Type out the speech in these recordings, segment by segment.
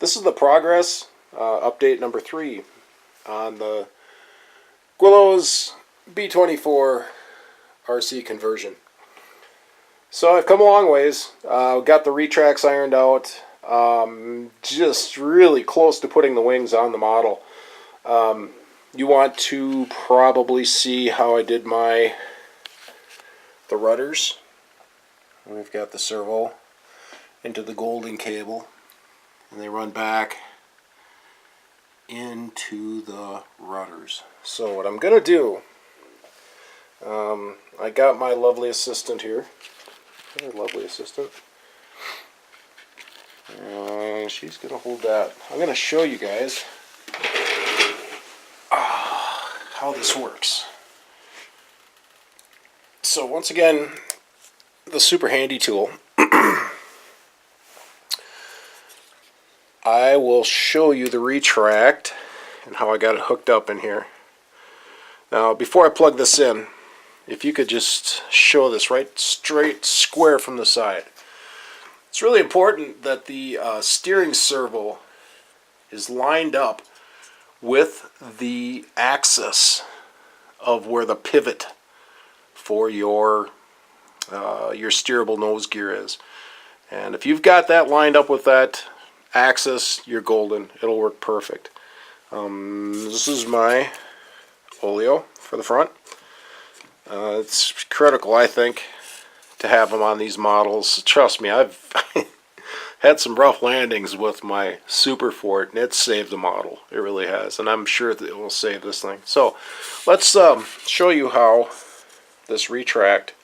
This is the progress, update number 3 on the Guillows B-24 RC conversion. So I've come a long ways. Got the retracts ironed out. Just really close to putting the wings on the model. You want to probably see how I did the rudders. We've got the servo into the golden cable, and they run back into the rudders. So what I'm gonna do, I got my lovely assistant here. Lovely assistant. And she's gonna hold that. I'm gonna show you guys how this works. So once again, the super handy tool. I will show you the retract and how I got it hooked up in here. Now before I plug this in, if you could just show this right straight square from the side. It's really important that the steering servo is lined up with the axis of where the pivot for your steerable nose gear is. And if you've got that lined up with that axis, you're golden. It'll work perfect. This is my oleo for the front. It's critical, I think, to have them on these models. Trust me, I've had some rough landings with my Super Fort, and it's saved the model. It really has, and I'm sure that it will save this thing. So let's show you how this retract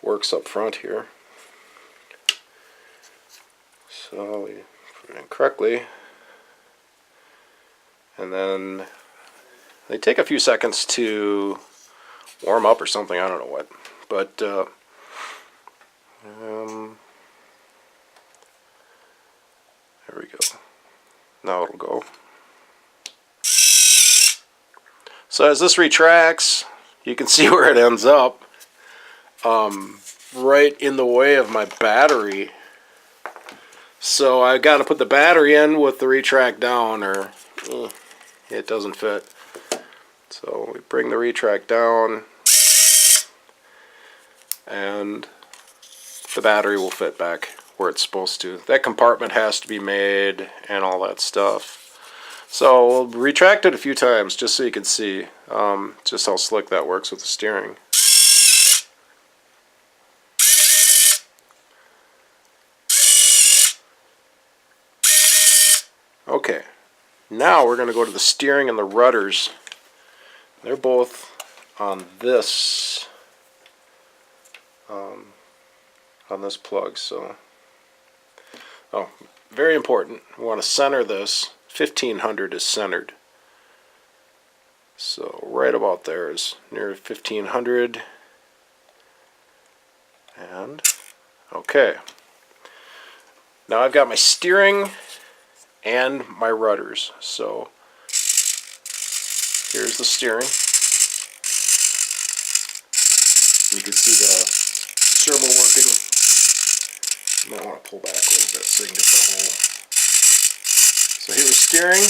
works up front here. So we put it in correctly, and then they take a few seconds to warm up or something, I don't know what, but there we go. Now it'll go. So as this retracts, you can see where it ends up, right in the way of my battery. So I've got to put the battery in with the retract down, or it doesn't fit. So we bring the retract down, and the battery will fit back where it's supposed to. That compartment has to be made and all that stuff. So we'll retract it a few times just so you can see just how slick that works with the steering. Okay, now we're going to go to the steering and the rudders. They're both on this plug. So, very important. We want to center this. 1500 is centered. So right about there is near 1500. And okay. Now I've got my steering and my rudders. So here's the steering. You can see the servo working. You might want to pull back a little bit so you can get the whole. So here's steering,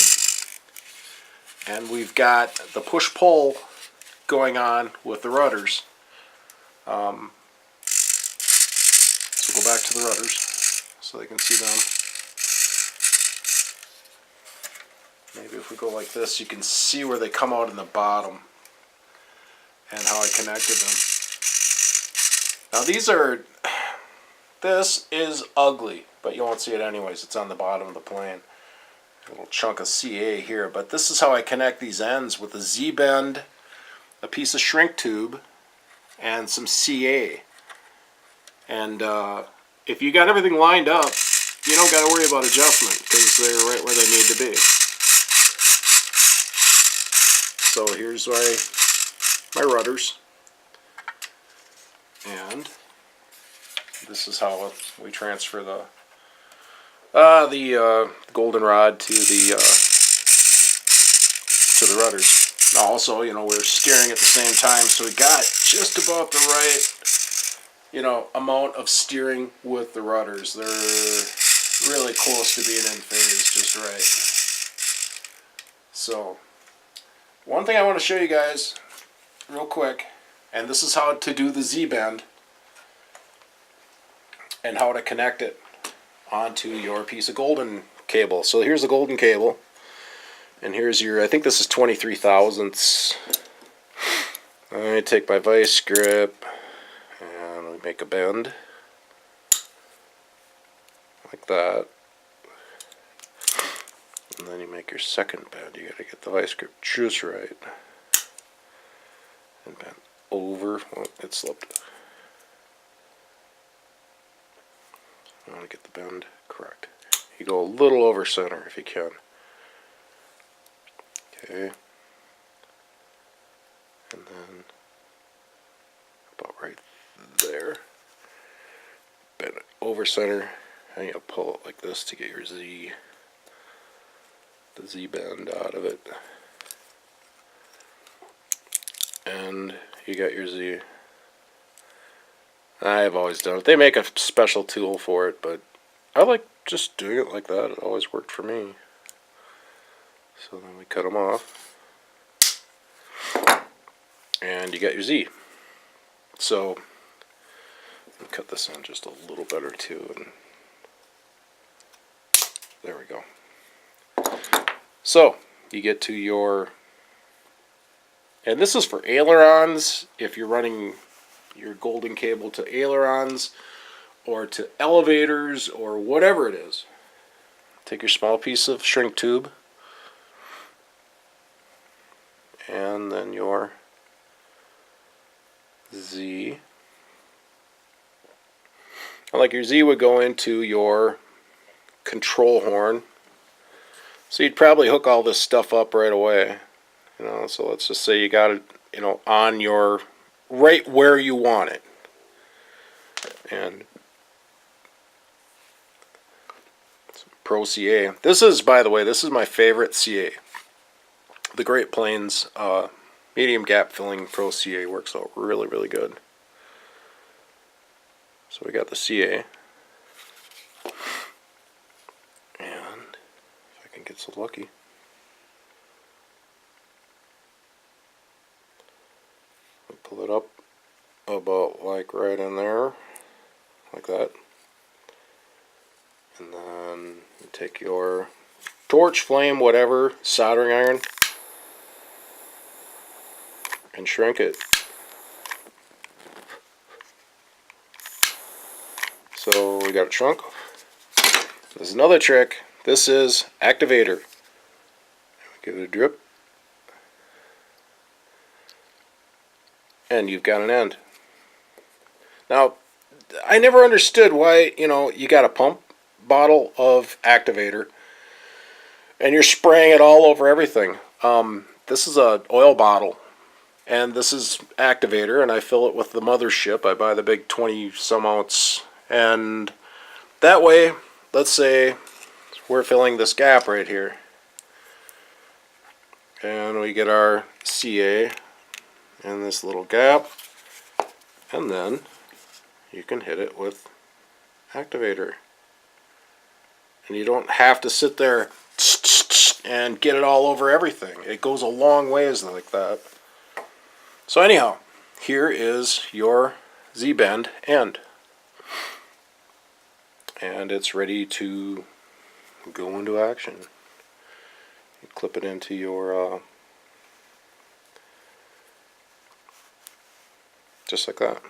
and we've got the push-pull going on with the rudders. So go back to the rudders so they can see them. Maybe if we go like this, you can see where they come out in the bottom and how I connected them. Now this is ugly, but you won't see it anyways. It's on the bottom of the plane. A little chunk of CA here, but this is how I connect these ends with a Z-bend, a piece of shrink tube, and some CA. And if you got everything lined up, you don't got to worry about adjustment because they're right where they need to be. So here's my rudders, and this is how we transfer the goldenrod to the rudders. Now also, we're steering at the same time, so we got just about the right, amount of steering with the rudders. They're really close to being in phase just right. So, one thing I want to show you guys real quick, and this is how to do the Z-bend and how to connect it onto your piece of golden cable. So here's the golden cable, and here's your, I think this is 23 thousandths. I take my vice grip and we make a bend like that, and then you make your second bend. You gotta get the vice grip just right and bend over. Oh, it slipped. I want to get the bend correct. You go a little over center if you can. Okay. And then about right there. Bend it over center. And you pull it like this to get your Z, the Z bend out of it. And you got your Z. I've always done it. They make a special tool for it, but I like just doing it like that. It always worked for me. So then we cut them off. And you got your Z. So, let me cut this in just a little better too. And there we go. So, you get to your, and this is for ailerons, if you're running your golden cable to ailerons or to elevators or whatever it is. Take your small piece of shrink tube and then your Z. Like your Z would go into your control horn. So you'd probably hook all this stuff up right away. You know, so let's just say you got it, you know, on your right where you want it. And Pro CA. This is, by the way, this is my favorite CA. The Great Plains medium gap filling Pro CA works out really, really good. So we got the CA. And if I can get so lucky. We pull it up about like right in there, like that. And then you take your torch, flame, whatever, soldering iron, and shrink it. So we got it shrunk. There's another trick. This is activator. Give it a drip. And you've got an end. Now, I never understood why, you know, you got a pump bottle of activator and you're spraying it all over everything. This is an oil bottle and this is activator, and I fill it with the mothership. I buy the big 20 some ounce, and that way, let's say we're filling this gap right here and we get our CA in this little gap, and then you can hit it with activator. And you don't have to sit there and get it all over everything. It goes a long ways like that. So anyhow, here is your Z-bend end. And it's ready to go into action. You clip it into your, just like that.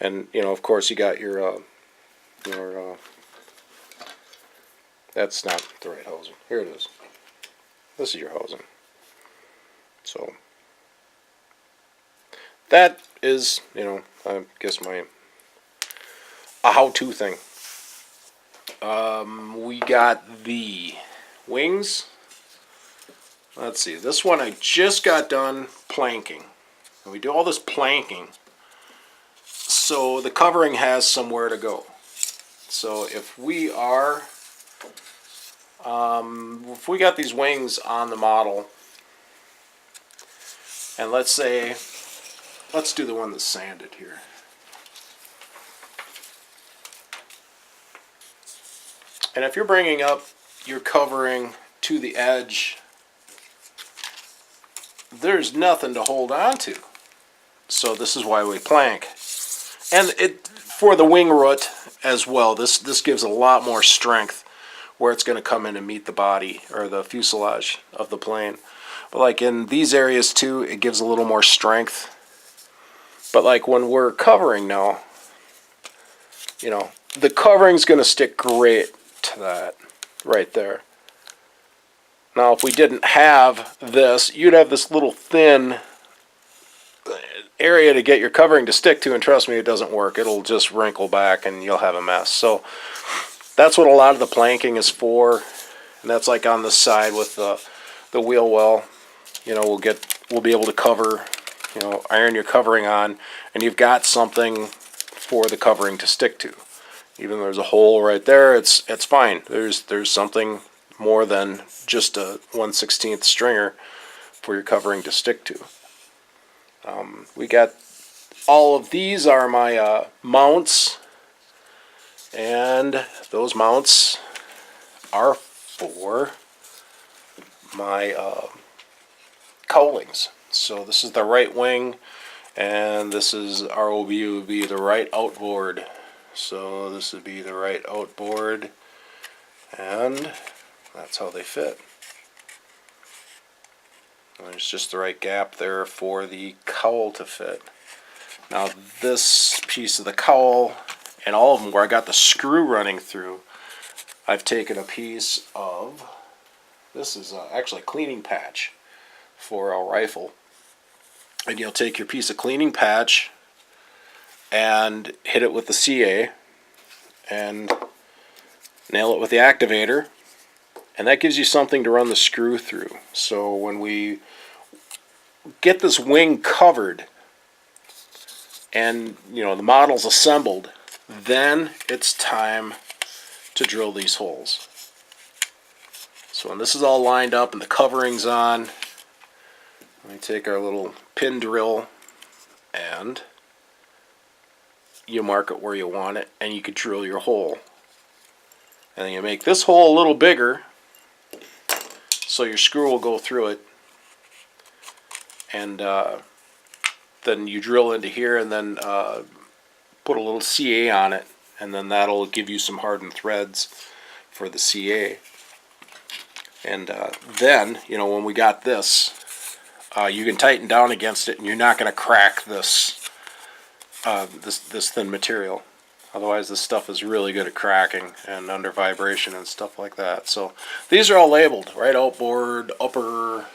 And, you know, of course you got your that's not the right housing. Here it is. This is your housing. So that is, you know, I guess a how-to thing. We got the wings. Let's see. This one I just got done planking. And we do all this planking, so the covering has somewhere to go. So if we are, if we got these wings on the model, and let's say, let's do the one that's sanded here. And if you're bringing up your covering to the edge, there's nothing to hold on to. So this is why we plank. And it for the wing root as well, this gives a lot more strength where it's going to come in and meet the body or the fuselage of the plane. But like in these areas too, it gives a little more strength. But like when we're covering now, you know, the covering's going to stick great to that right there. Now if we didn't have this, you'd have this little thin area to get your covering to stick to, and trust me, it doesn't work. It'll just wrinkle back and you'll have a mess. So that's what a lot of the planking is for, and that's like on the side with the wheel well. You know, we'll be able to cover, you know, iron your covering on, and you've got something for the covering to stick to. Even though there's a hole right there, it's fine. There's something more than just a 1/16 stringer for your covering to stick to. We got all of these are my mounts, and those mounts are for my cowlings. So this is the right wing, and this is ROB would be the right outboard. So this would be the right outboard, and that's how they fit. There's just the right gap there for the cowl to fit. Now this piece of the cowl and all of them where I got the screw running through, I've taken a piece of, this is actually a cleaning patch for a rifle. And you'll take your piece of cleaning patch and hit it with the CA and nail it with the activator, and that gives you something to run the screw through. So when we get this wing covered and you know the model's assembled, then it's time to drill these holes. So when this is all lined up and the covering's on, we take our little pin drill and you mark it where you want it, and you could drill your hole. And then you make this hole a little bigger so your screw will go through it, and then you drill into here and then put a little CA on it, and then that'll give you some hardened threads for the CA. And then, you know, when we got this, you can tighten down against it, and you're not going to crack this this thin material. Otherwise, this stuff is really good at cracking and under vibration and stuff like that. So these are all labeled, right? Outboard, upper,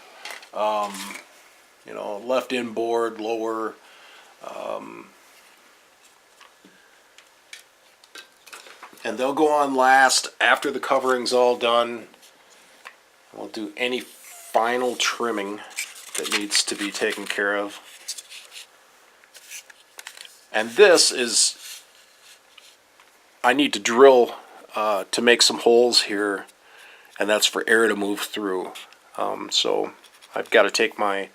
you know, left inboard, lower. And they'll go on last after the covering's all done. We'll do any final trimming that needs to be taken care of. And this is, I need to drill to make some holes here, and that's for air to move through. So I've got to take my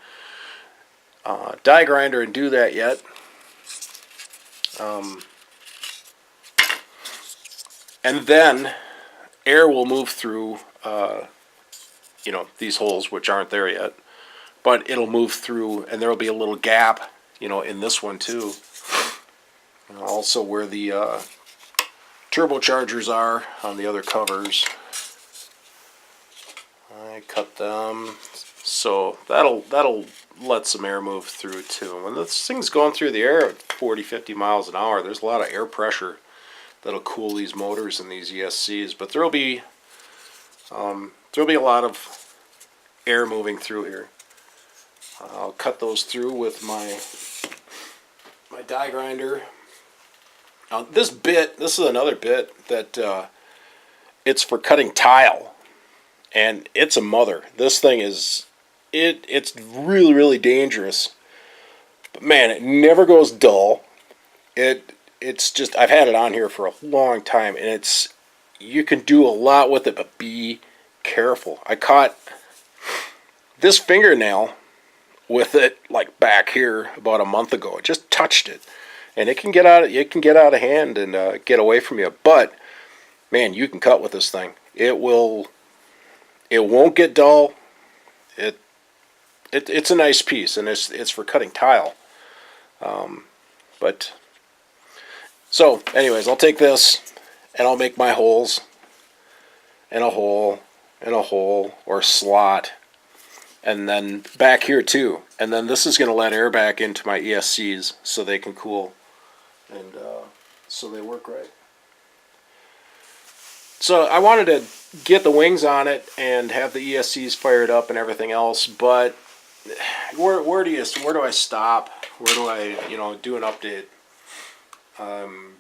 die grinder and do that yet. And then air will move through, you know, these holes, which aren't there yet. But it'll move through, and there will be a little gap, you know, in this one too. And also where the turbochargers are on the other covers. I cut them, so that'll let some air move through too. When this thing's going through the air at 40-50 miles an hour, there's a lot of air pressure that'll cool these motors and these ESCs. But there'll be a lot of air moving through here. I'll cut those through with my die grinder. Now this is another bit that it's for cutting tile, and it's a mother. This thing is, it's really, really dangerous. But man, it never goes dull. It's just, I've had it on here for a long time, and you can do a lot with it, but be careful. I caught this fingernail with it like back here about a month ago. It just touched it, and it can get out of hand and get away from you. But man, you can cut with this thing. It won't get dull. It's a nice piece, and it's for cutting tile. But so, anyways, I'll take this and I'll make my holes, and a hole, and a hole, or slot, and then back here too. And then this is going to let air back into my ESCs so they can cool, and so they work right. So I wanted to get the wings on it and have the ESCs fired up and everything else, but where do I stop? Where do I, do an update?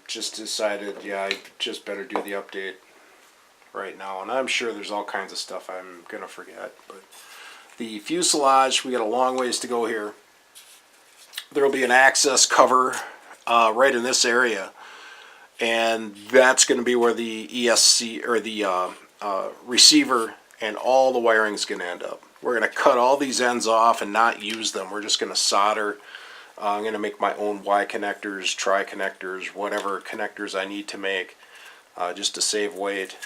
Just decided, yeah, I just better do the update right now. And I'm sure there's all kinds of stuff I'm going to forget. But the fuselage, we got a long ways to go here. There will be an access cover right in this area. And that's going to be where the ESC, or the receiver, and all the wiring is going to end up. We're going to cut all these ends off and not use them. We're just going to solder. I'm going to make my own Y connectors, tri connectors, whatever connectors I need to make, just to save weight.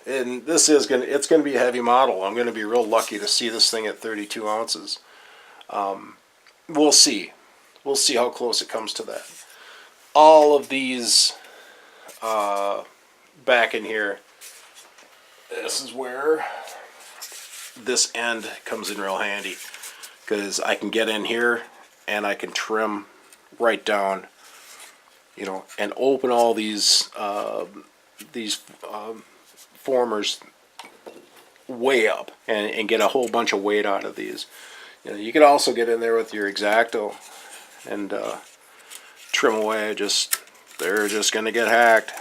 And this is it's going to be a heavy model. I'm going to be real lucky to see this thing at 32 ounces. We'll see. We'll see how close it comes to that. All of these back in here, this is where this end comes in real handy, because I can get in here and I can trim right down, and open all these formers way up and get a whole bunch of weight out of these. You can also get in there with your X-Acto and trim away. They're just going to get hacked,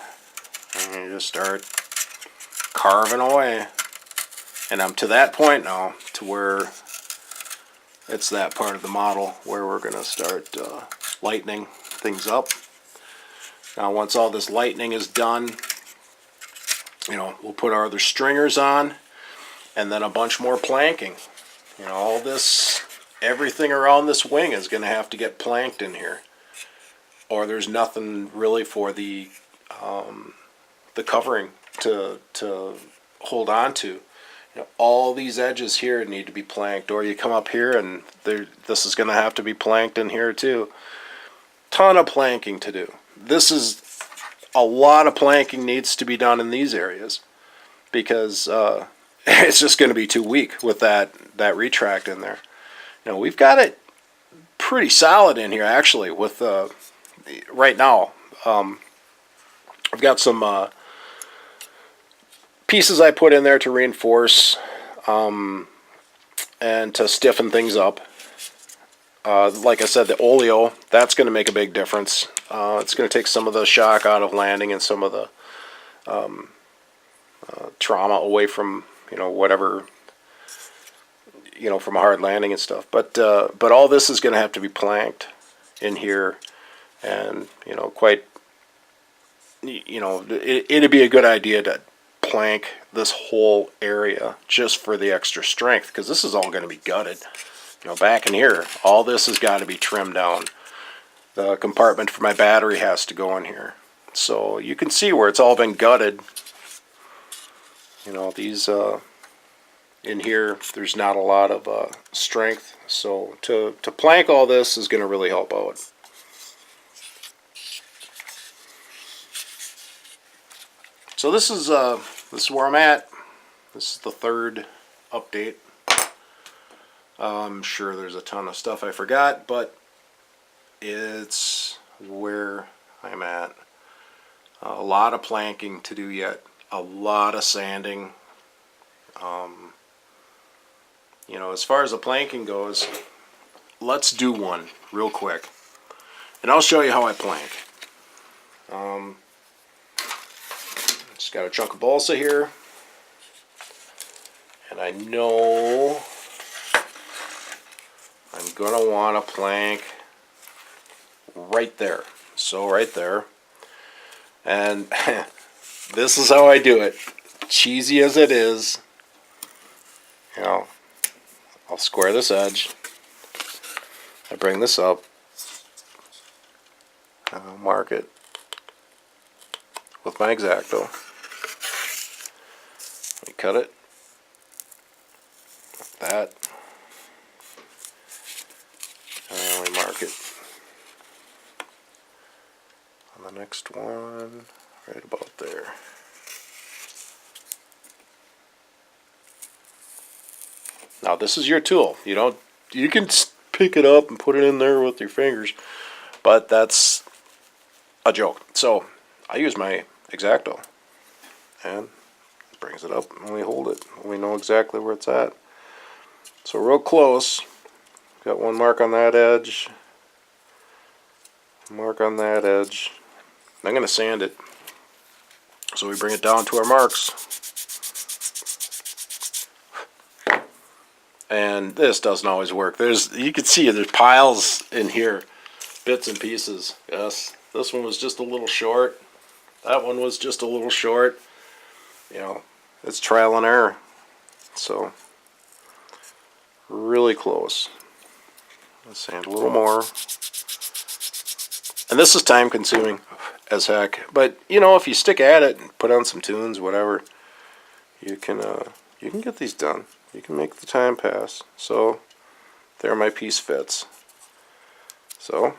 and you just start carving away. And I'm to that point now to where it's that part of the model where we're going to start lightening things up. Now once all this lightening is done, we'll put our other stringers on, and then a bunch more planking. All this, everything around this wing is going to have to get planked in here, or there's nothing really for the covering to hold on to. All these edges here need to be planked, or you come up here and this is going to have to be planked in here too. Ton of planking to do. A lot of planking needs to be done in these areas, because it's just going to be too weak with that retract in there. We've got it pretty solid in here actually. With right now, I've got some pieces I put in there to reinforce and to stiffen things up. Like I said, the oleo, that's going to make a big difference. It's going to take some of the shock out of landing and some of the trauma away from whatever, from a hard landing and stuff. But all this is going to have to be planked in here, and it'd be a good idea to plank this whole area just for the extra strength, because this is all going to be gutted. Back in here, all this has got to be trimmed down. The compartment for my battery has to go in here, so you can see where it's all been gutted. These in here, there's not a lot of strength, so to plank all this is going to really help out. So this is where I'm at. This is the third update. I'm sure there's a ton of stuff I forgot, but it's where I'm at. A lot of planking to do yet. A lot of sanding. As far as the planking goes, let's do one real quick, and I'll show you how I plank. Just got a chunk of balsa here, and I know I'm gonna want to plank right there. So right there, and this is how I do it. Cheesy as it is, I'll square this edge. I bring this up. I'll mark it with my X-Acto. cut it. Like that. And we mark it on the next one, right about there. Now this is your tool. You can pick it up and put it in there with your fingers, but that's a joke. So I use my X-Acto, and it brings it up, and we hold it. We know exactly where it's at. So real close. Got one mark on that edge. Mark on that edge. I'm going to sand it. So we bring it down to our marks. And this doesn't always work. You can see there's piles in here, bits and pieces. Yes, this one was just a little short. That one was just a little short. You know, it's trial and error. So, really close. Let's sand a little more. And this is time consuming as heck. But, you know, if you stick at it and put on some tunes, whatever, you can get these done. You can make the time pass. So, there my piece fits. So,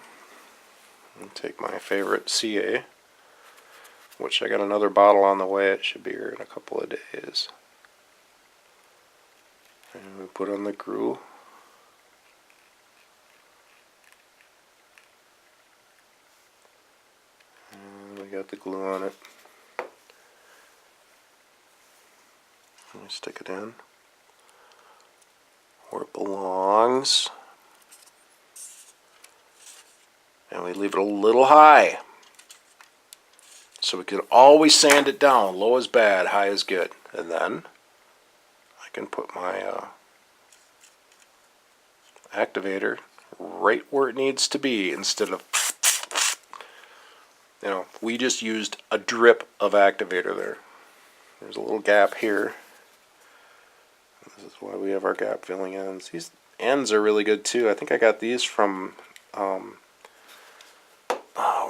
I'll take my favorite CA, which I got another bottle on the way. It should be here in a couple of days. And we put on the glue. And we got the glue on it. Let me stick it in where it belongs. And we leave it a little high. So we can always sand it down. Low is bad, high is good. And then I can put my activator right where it needs to be instead of, you know, we just used a drip of activator there. There's a little gap here. This is why we have our gap filling ends. These ends are really good too. I think I got these from, where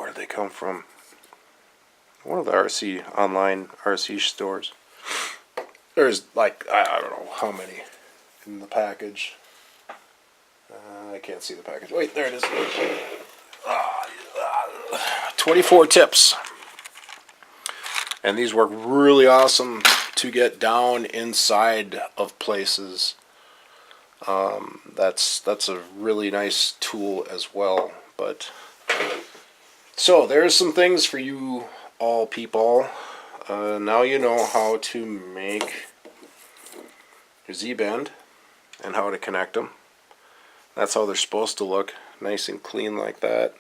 did they come from? One of the online RC stores. There's like, I don't know how many in the package. I can't see the package. Wait, there it is. 24 tips. And these work really awesome to get down inside of places. That's a really nice tool as well. But so there's some things for you all people. Now you know how to make your Z-bend and how to connect them. That's how they're supposed to look, nice and clean like that,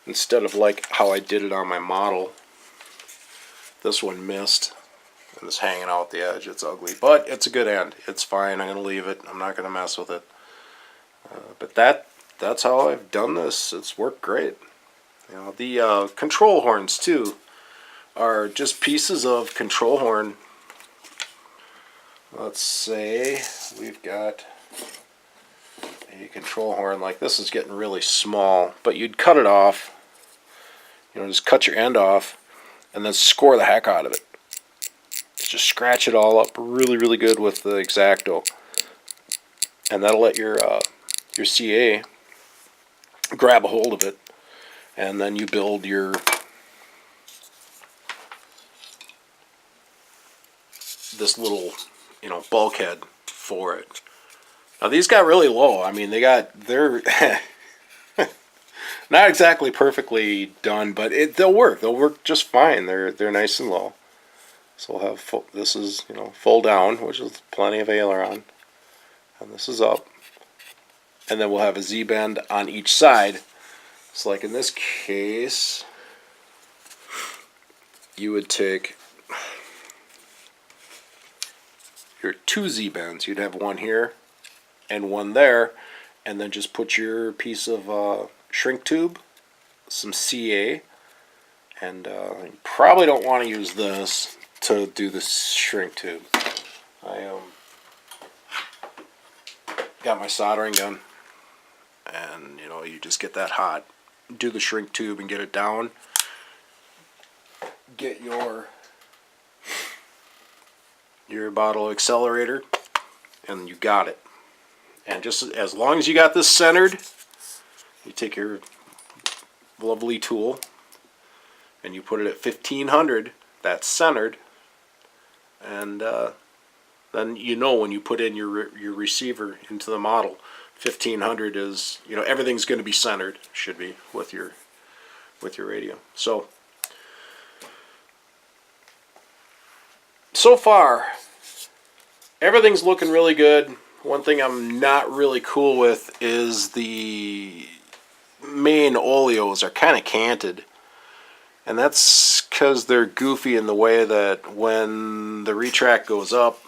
instead of like how I did it on my model. This one missed and it's hanging out the edge. It's ugly, but it's a good end. It's fine. I'm going to leave it. I'm not going to mess with it. But that's how I've done this. It's worked great. You know, the control horns too are just pieces of control horn. Let's say we've got a control horn like this. Is getting really small, but you'd cut it off. You know, just cut your end off and then score the heck out of it. Just scratch it all up really, really good with the X-Acto, and that'll let your CA grab a hold of it, and then you build your this little, you know, bulkhead for it. Now these got really low. I mean, they're not exactly perfectly done, but they'll work. They'll work just fine. They're nice and low. So we'll have this is, you know, full down, which is plenty of aileron, and this is up, and then we'll have a Z-bend on each side. So like in this case, you would take your two Z-bends. You'd have one here and one there, and then just put your piece of shrink tube, some CA, and you probably don't want to use this to do the shrink tube. I got my soldering gun, and you know, you just get that hot, do the shrink tube and get it down. Get your your bottle of accelerator, and you got it. And just as long as you got this centered, you take your lovely tool and you put it at 1500, that's centered, and then you know when you put in your receiver into the model, 1500 is, you know, everything's going to be centered, should be, with your radio. So far everything's looking really good. One thing I'm not really cool with is the main oleos are kind of canted, and that's because they're goofy in the way that when the retract goes up,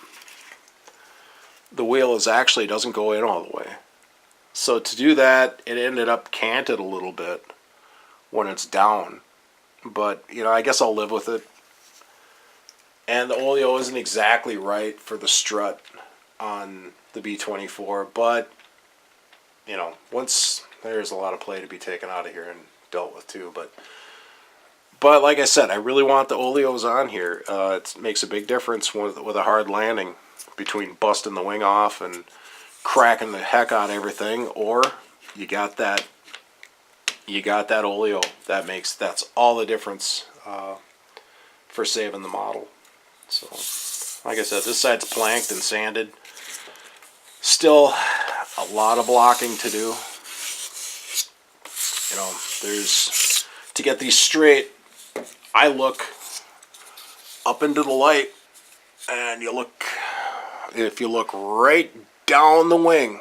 the wheel actually doesn't go in all the way. So to do that, it ended up canted a little bit when it's down, but you know, I guess I'll live with it. And the oleo isn't exactly right for the strut on the B-24, but you know, once there's a lot of play to be taken out of here and dealt with too. But like I said, I really want the oleos on here. It makes a big difference with a hard landing between busting the wing off and cracking the heck out of everything, or you got that oleo. That's all the difference for saving the model. So, like I said, this side's planked and sanded. Still a lot of blocking to do. You know, to get these straight, I look up into the light, and if you look right down the wing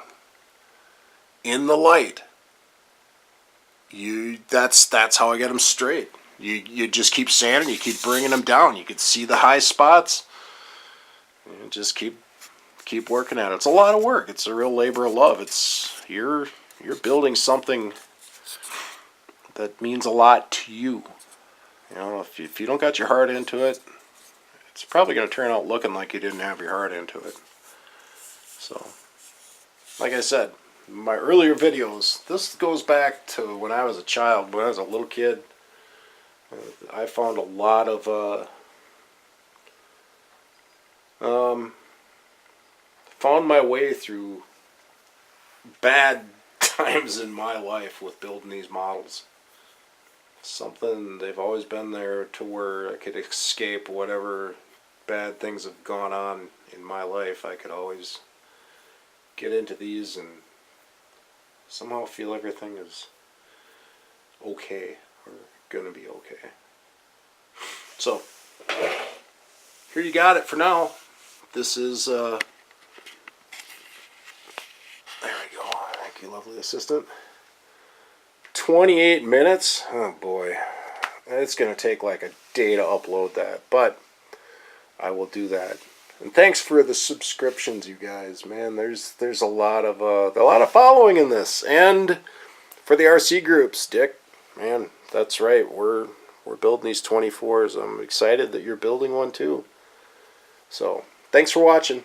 in the light, that's how I get them straight. You just keep sanding, you keep bringing them down. You can see the high spots, and just keep working at it. It's a lot of work. It's a real labor of love. You're building something that means a lot to you. You know, if you don't got your heart into it, it's probably going to turn out looking like you didn't have your heart into it. So, like I said, my earlier videos, this goes back to when I was a child, when I was a little kid. I found a lot of found my way through bad times in my life with building these models. They've always been there to where I could escape whatever bad things have gone on in my life. I could always get into these and somehow feel everything is okay, or gonna be okay. So here you got it for now. This is there we go. Thank you, lovely assistant. 28 minutes. Oh boy, it's gonna take like a day to upload that, but I will do that. And thanks for the subscriptions, you guys. Man, there's a lot of following in this, and for the RC groups, Dick. Man, that's right. We're building these 24s. I'm excited that you're building one too. So, thanks for watching.